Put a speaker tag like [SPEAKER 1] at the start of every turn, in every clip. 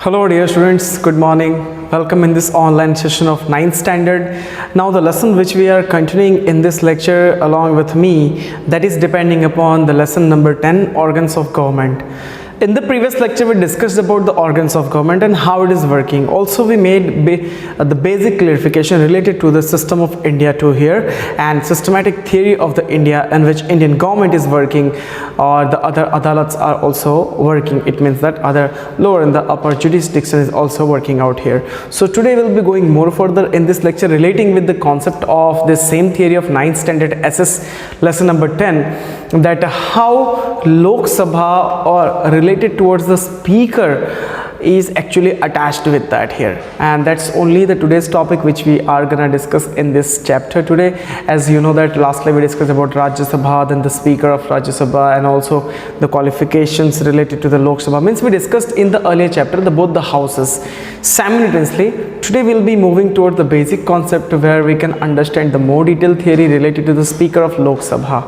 [SPEAKER 1] Hello dear students, good morning. Welcome in this online session of 9th standard. Now the lesson which we are continuing in this lecture along with me, that is depending upon the lesson number 10, organs of government. In the previous lecture we discussed about the organs of government and how it is working. Also we made the basic clarification related to the system of India to here and systematic theory of the India in which Indian government is working or the other adalats are also working. It means that other lower and the upper jurisdiction is also working out here. So today we'll be going more further in this lecture relating with the concept of this same theory of 9th standard SS lesson number 10, that how Lok Sabha or related towards the speaker is actually attached with that here, and that's only the today's topic which we are gonna discuss in this chapter today. As you know that lastly we discussed about Rajya Sabha, then the speaker of Rajya Sabha, and also the qualifications related to the Lok Sabha. Means we discussed in the earlier chapter both the houses simultaneously. Today we'll be moving toward the basic concept where we can understand the more detailed theory related to the speaker of Lok Sabha.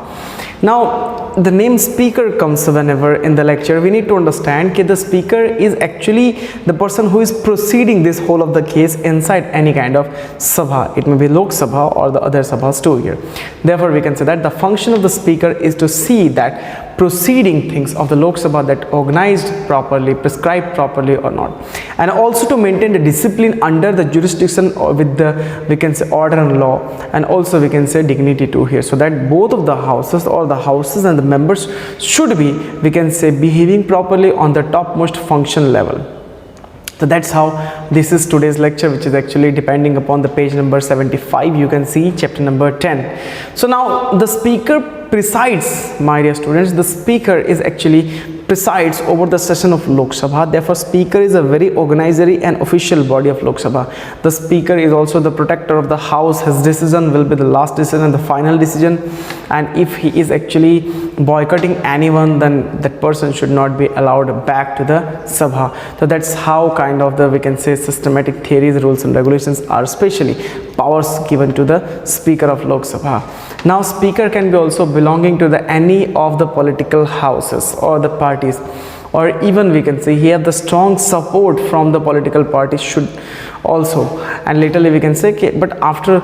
[SPEAKER 1] Now the name speaker comes whenever in the lecture we need to understand that the speaker is actually the person who is proceeding this whole of the case inside any kind of sabha. It may be Lok Sabha or the other sabhas too here. Therefore we can say that the function of the speaker is to see that proceeding things of the Lok Sabha that organized properly, prescribed properly or not, and also to maintain the discipline under the jurisdiction or with the, we can say, order and law, and also we can say dignity too here, so that both of the houses or the houses and the members should be, we can say, behaving properly on the topmost function level. So that's how this is today's lecture, which is actually depending upon the page number 75. You can see chapter number 10. So now the speaker presides, my dear students, the speaker is actually presides over the session of Lok Sabha. Therefore speaker is a very organizatory and official body of Lok Sabha. The speaker is also the protector of the house. His decision will be the last decision and the final decision, and if he is actually boycotting anyone, then that person should not be allowed back to the Sabha. So that's how kind of the, we can say, systematic theories, rules and regulations are specially powers given to the speaker of Lok Sabha. Now speaker can be also belonging to the any of the political houses or the parties, or even we can say he have the strong support from the political parties should also, and laterly we can say but after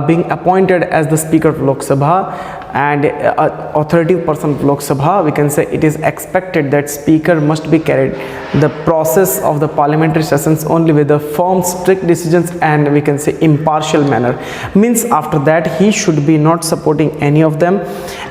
[SPEAKER 1] being appointed as the speaker of Lok Sabha and authoritative person of Lok Sabha, we can say it is expected that speaker must be carried the process of the parliamentary sessions only with the firm strict decisions and we can say impartial manner. Means after that he should be not supporting any of them,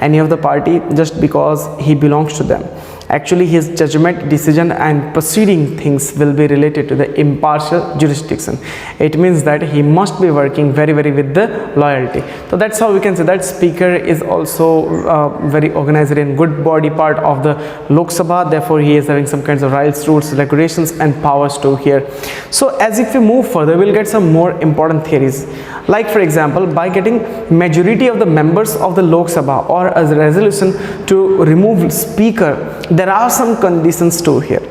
[SPEAKER 1] any of the party, just because he belongs to them. Actually his judgment, decision and proceeding things will be related to the impartial jurisdiction. It means that he must be working very with the loyalty. So that's how we can say that speaker is also very organized and good body part of the Lok Sabha. Therefore he is having some kinds of rights, rules, regulations and powers too here. So as if we move further, we'll get some more important theories, like for example by getting majority of the members of the Lok Sabha or as a resolution to remove speaker, there are some conditions too here.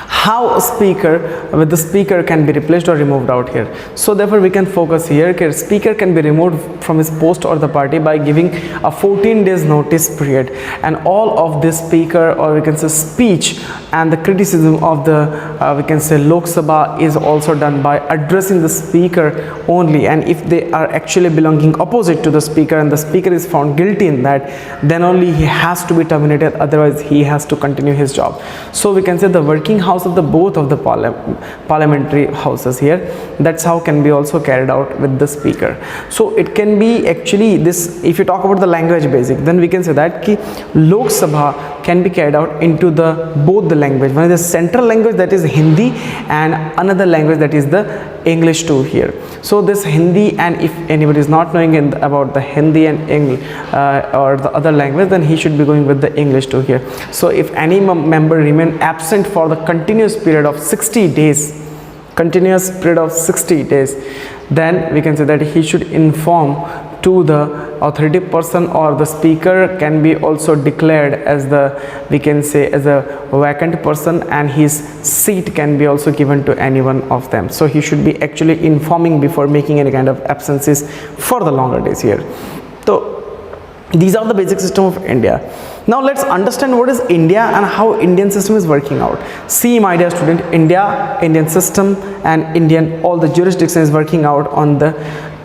[SPEAKER 1] How a speaker with the speaker can be replaced or removed out here. So therefore we can focus here. Speaker can be removed from his post or the party by giving a 14 days notice period, and all of this speaker or we can say speech and the criticism of the we can say Lok Sabha is also done by addressing the speaker only, and if they are actually belonging opposite to the speaker and the speaker is found guilty in that, then only he has to be terminated, otherwise he has to continue his job. So we can say the working house of the both of the parliamentary houses here, that's how can be also carried out with the speaker. So it can be actually this, if you talk about the language basic, then we can say that ki Lok Sabha can be carried out into the both the language. One is the central language, that is Hindi, and another language that is the English too here. So this Hindi, and if anybody is not knowing about the Hindi and English or the other language, then he should be going with the English too here. So if any member remain absent for the continuous period of 60 days, then we can say that he should inform to the authoritative person, or the speaker can be also declared as the, we can say, as a vacant person, and his seat can be also given to any one of them. So he should be actually informing before making any kind of absences for the longer days here. So these are the basic system of India. Now let's understand what is India and how Indian system is working out. See, my dear student, India, Indian system and Indian, all the jurisdiction is working out on the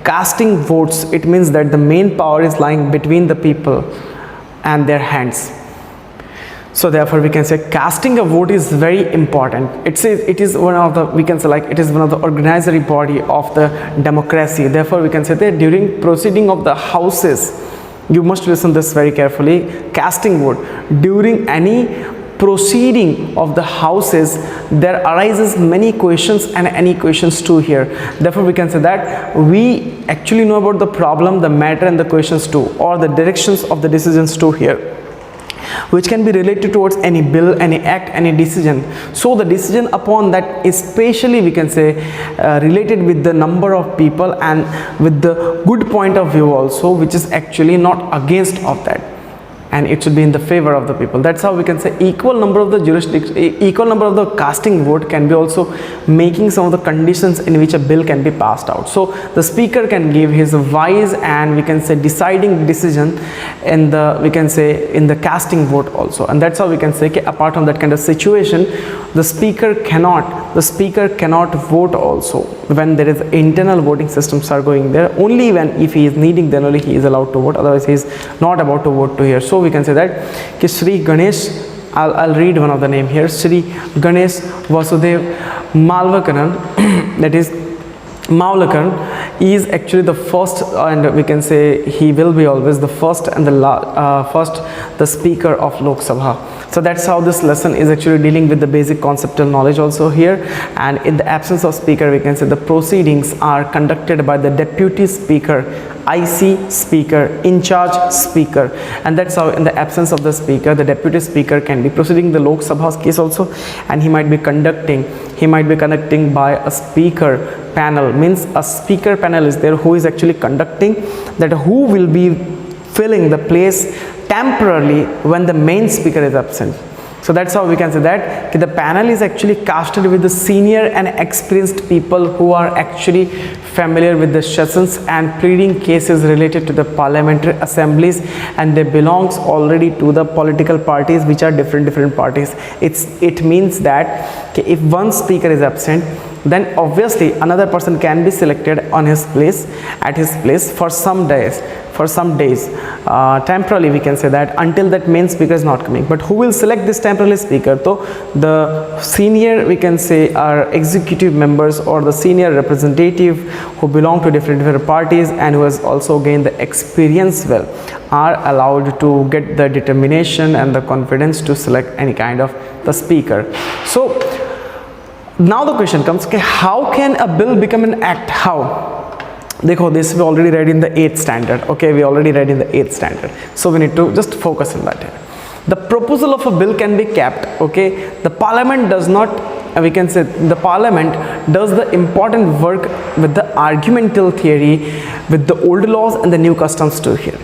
[SPEAKER 1] casting votes. It means that the main power is lying between the people and their hands. So therefore we can say casting a vote is very important. It is one of the, we can say like, it is one of the organizatory body of the democracy. Therefore we can say that during proceeding of the houses, you must listen this very carefully, casting vote, during any proceeding of the houses, there arises many questions and any questions too here. Therefore we can say that we actually know about the problem, the matter and the questions too, or the directions of the decisions too here, which can be related towards any bill, any act, any decision. So the decision upon that is specially, we can say, related with the number of people and with the good point of view also, which is actually not against of that, and it should be in the favor of the people. That's how we can say equal number of the jurisdiction, equal number of the casting vote can be also making some of the conditions in which a bill can be passed out. So the speaker can give his wise and we can say deciding decision in the, we can say, in the casting vote also. And that's how we can say, okay, apart from that kind of situation, the speaker cannot vote also when there is internal voting systems are going there. Only when, if he is needing, then only he is allowed to vote, otherwise he is not about to vote to here. So we can say that ki Sri Ganesh, I'll read one of the name here, Sri Ganesh Vasudev Malvakaran, that is Maulakaran, is actually the first, and we can say he will be always the first and the speaker of Lok Sabha. So that's how this lesson is actually dealing with the basic conceptual knowledge also here. And in the absence of speaker, we can say the proceedings are conducted by the deputy speaker, IC speaker, in charge speaker. And that's how in the absence of the speaker, the deputy speaker can be proceeding the Lok Sabha's case also, and he might be conducting by a speaker panel. Means a speaker panel is there who is actually conducting, that who will be filling the place temporarily when the main speaker is absent. So that's how we can say that the panel is actually casted with the senior and experienced people who are actually familiar with the sessions and pleading cases related to the parliamentary assemblies, and they belongs already to the political parties which are different parties. It means that if one speaker is absent, then obviously another person can be selected on his place, at his place for some days, temporarily, we can say that, until that main speaker is not coming. But who will select this temporary speaker? So the senior, we can say, are executive members or the senior representative who belong to different parties and who has also gained the experience well, are allowed to get the determination and the confidence to select any kind of the speaker. So now the question comes, okay, how can a bill become an act? How? Dekho, this we already read in the 8th standard. Okay, we already read in the 8th standard. So we need to just focus on that here. The proposal of a bill can be kept. Okay, the parliament does not, we can say the parliament does the important work with the argumental theory, with the old laws and the new customs too here.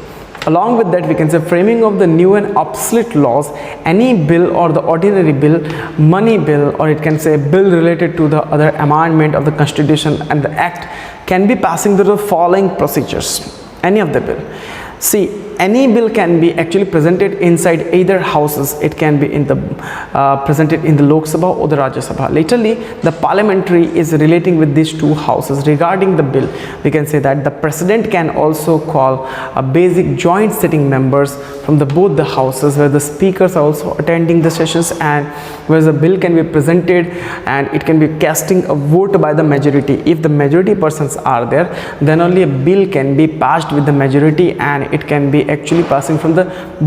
[SPEAKER 1] Along with that, we can say framing of the new and obsolete laws, any bill or the ordinary bill, money bill, or it can say bill related to the other amendment of the constitution and the act, can be passing through the following procedures. Any of the bill. See, any bill can be actually presented inside either houses. It can be in the presented in the Lok Sabha or the Rajya Sabha. Lately, the parliamentary is relating with these two houses. Regarding the bill, we can say that the president can also call a basic joint sitting members from both the houses, where the speakers are also attending the sessions, and where the bill can be presented and it can be casting a vote by the majority. If the majority persons are there, then only a bill can be passed with the majority, and it can be actually passing from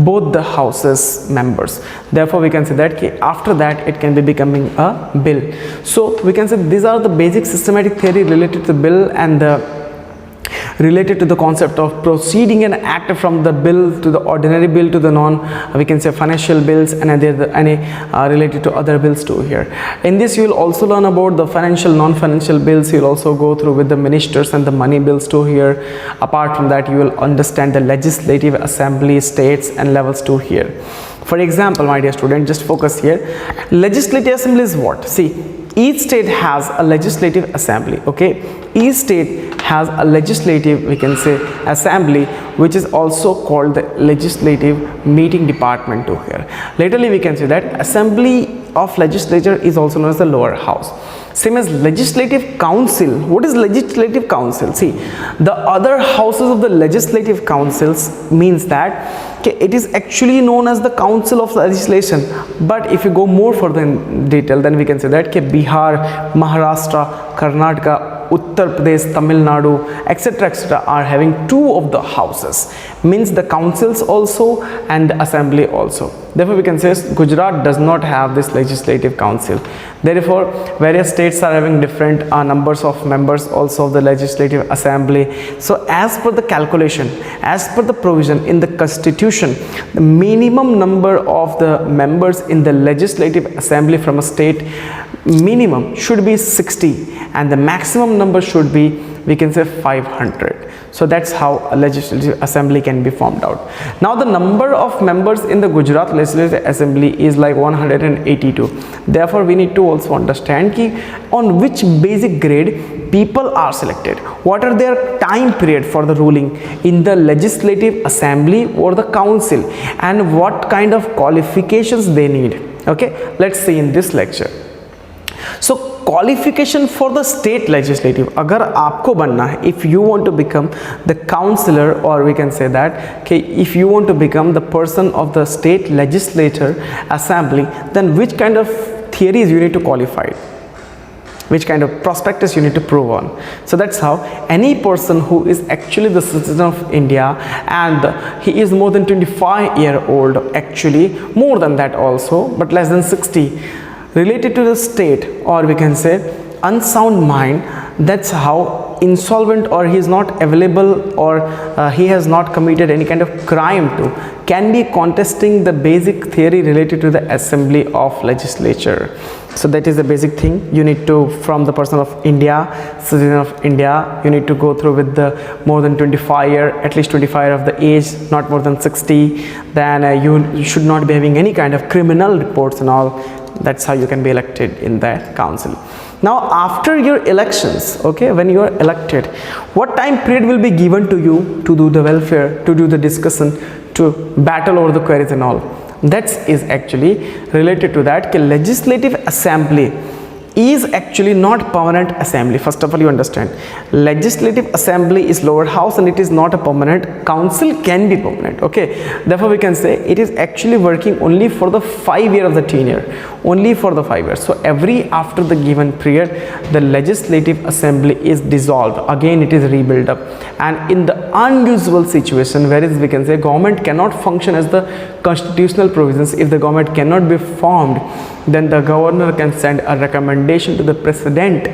[SPEAKER 1] both the houses members. Therefore we can say that after that it can be becoming a bill. So we can say these are the basic systematic theory related to the bill and related to the concept of proceeding an act from the bill to the ordinary bill to the we can say financial bills, and any related to other bills too here. In this you will also learn about the financial, non-financial bills. You will also go through with the ministers and the money bills too here. Apart from that, you will understand the legislative assembly, states and levels too here. For example, my dear student, just focus here. Legislative assembly is what? See, each state has a legislative assembly. Okay, each state has a legislative, we can say, assembly, which is also called the legislative meeting department to here. Laterally we can say that assembly of legislature is also known as the lower house. Same as legislative council. What is legislative council? See, the other houses of the legislative councils means that okay, it is actually known as the council of legislation. But if you go more further in detail, then we can say that okay, Bihar, Maharashtra, Karnataka, Uttar Pradesh, Tamil Nadu, etc. are having two of the houses, means the councils also and the assembly also. Therefore we can say Gujarat does not have this legislative council. Therefore various states are having different numbers of members also of the legislative assembly. So as per the calculation, as per the provision in the constitution, the minimum number of the members in the legislative assembly from a state minimum should be 60 and the maximum number should be, we can say, 500. So that's how a legislative assembly can be formed out. Now the number of members in the Gujarat legislative assembly is like 182. Therefore we need to also understand ki on which basic grade people are selected, what are their time period for the ruling in the legislative assembly or the council, and what kind of qualifications they need. Okay, let's see in this lecture. So qualification for the state legislative, अगर आपको बनना है, if you want to become the councillor, or we can say that okay, if you want to become the person of the state legislature assembly, then which kind of theories you need to qualify, which kind of prospectus you need to prove on. So that's how any person who is actually the citizen of India and he is more than 25-year-old, actually more than that also, but less than 60, related to the state, or we can say unsound mind, that's how insolvent, or he is not available, or he has not committed any kind of crime to, can be contesting the basic theory related to the assembly of legislature. So that is the basic thing you need to, from the person of India, citizen of India, you need to go through with the more than 25 year, at least 25 of the age, not more than 60. Then you should not be having any kind of criminal reports and all. That's how you can be elected in the council. Now after your elections, okay, when you are elected, what time period will be given to you to do the welfare, to do the discussion, to battle over the queries and all? That is actually related to that legislative assembly is actually not permanent assembly. First of all, you understand, legislative assembly is lower house and it is not a permanent. Council can be permanent. Okay, therefore we can say it is actually working only for the 5 years of the tenure, only for the 5 years. So every after the given period, the legislative assembly is dissolved, again it is rebuilt up. And in the unusual situation, whereas we can say government cannot function as the constitutional provisions, if the government cannot be formed, then the governor can send a recommendation to the president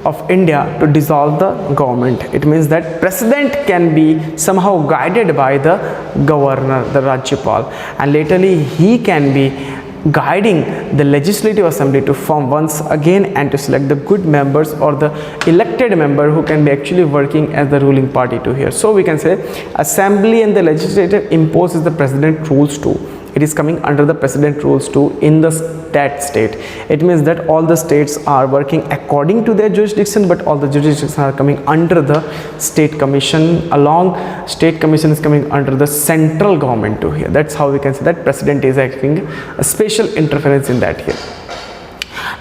[SPEAKER 1] of India to dissolve the government. It means that president can be somehow guided by the governor, the Rajyapal, and laterly he can be guiding the legislative assembly to form once again and to select the good members or the elected member who can be actually working as the ruling party to here. So we can say assembly and the legislative imposes the president rules too. It is coming under the president rules too in the state. It means that all the states are working according to their jurisdiction, but all the jurisdictions are coming under the state commission. Along state commission is coming under the central government too here. That's how we can say that president is having a special interference in that here.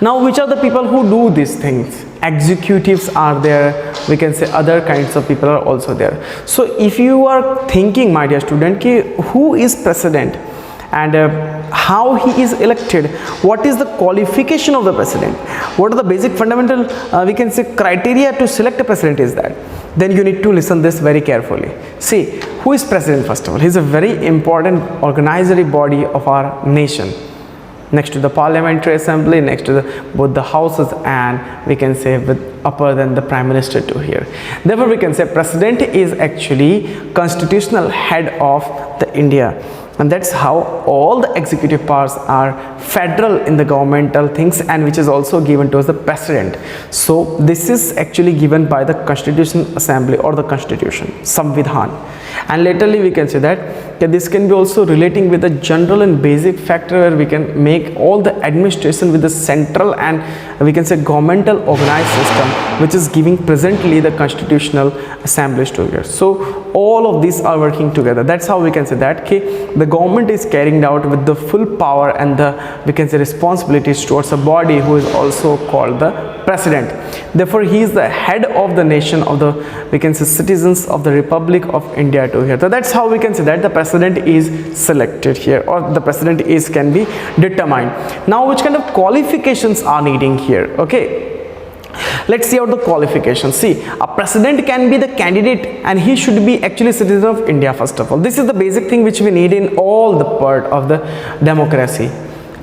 [SPEAKER 1] Now which are the people who do these things? Executives are there, we can say other kinds of people are also there. So if you are thinking, my dear student, who is president and how he is elected, what is the qualification of the president, what are the basic fundamental we can say criteria to select a president is that, then you need to listen this very carefully. See, who is president? First of all, he is a very important organizatory body of our nation, next to the parliamentary assembly, next to both the houses, and we can say with upper than the prime minister to here. Therefore we can say president is actually constitutional head of the India, and that's how all the executive powers are federal in the governmental things, and which is also given to us the president. So this is actually given by the Constitutional Assembly or the Constitution, Samvidhan, And laterally we can say that this can be also relating with the general and basic factor, where we can make all the administration with the central and we can say governmental organized system, which is giving presently the constitutional assemblies to here. So all of these are working together. That's how we can say that the government is carrying out with the full power and the we can say responsibilities towards a body who is also called the president. Therefore he is the head of the nation, of the we can say citizens of the Republic of India to here. So that's how we can say that the president is selected here, or the president is can be determined. Now which kind of qualifications are needing here? Okay, let's see out the qualifications. See, a president can be the candidate and he should be actually citizen of India first of all. This is the basic thing which we need in all the part of the democracy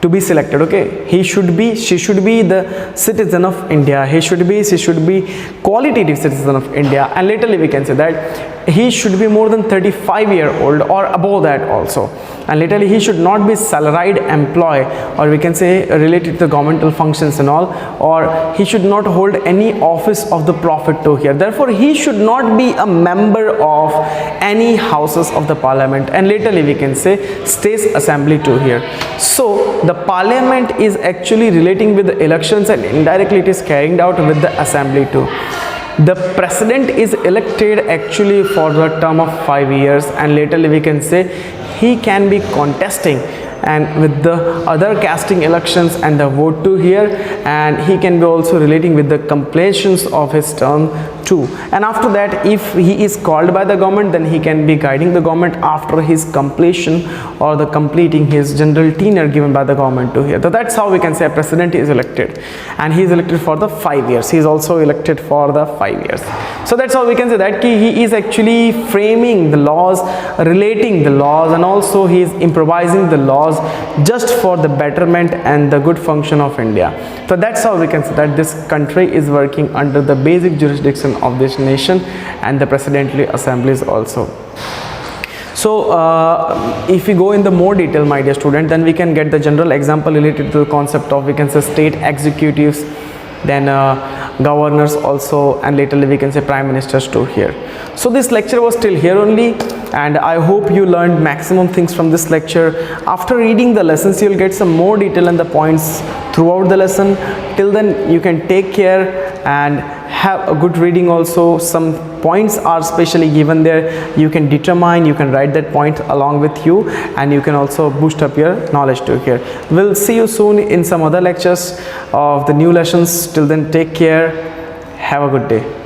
[SPEAKER 1] to be selected. Okay, he should be, she should be the citizen of India, he should be, she should be qualitative citizen of India, and laterally we can say that he should be more than 35-year-old or above that also, and laterally he should not be salaried employee, or we can say related to governmental functions and all, or he should not hold any office of the profit to here. Therefore he should not be a member of any houses of the parliament, and laterally we can say states assembly to here. So the parliament is actually relating with the elections, and indirectly it is carrying out with the assembly too. The president is elected actually for the term of 5 years, and laterally we can say he can be contesting and with the other casting elections and the vote to here, and he can be also relating with the completions of his term too. And after that, if he is called by the government, then he can be guiding the government after his completion or the completing his general tenure given by the government to here. So that's how we can say a president is elected, and he is elected for the 5 years. He is also elected for the 5 years. So that's how we can say that he is actually framing the laws, relating the laws, and also he is improvising the laws just for the betterment and the good function of India. So that's how we can say that this country is working under the basic jurisdiction of this nation and the presidential assemblies also. So if we go in the more detail, my dear student, then we can get the general example related to the concept of we can say state executives, then governors also, and laterally we can say prime ministers too here. So this lecture was till here only, and I hope you learned maximum things from this lecture. After reading the lessons, you will get some more detail and the points throughout the lesson. Till then you can take care and have a good reading also. Some points are specially given there, you can determine, you can write that point along with you, and you can also boost up your knowledge to here. We'll see you soon in some other lectures of the new lessons. Till then, take care, have a good day.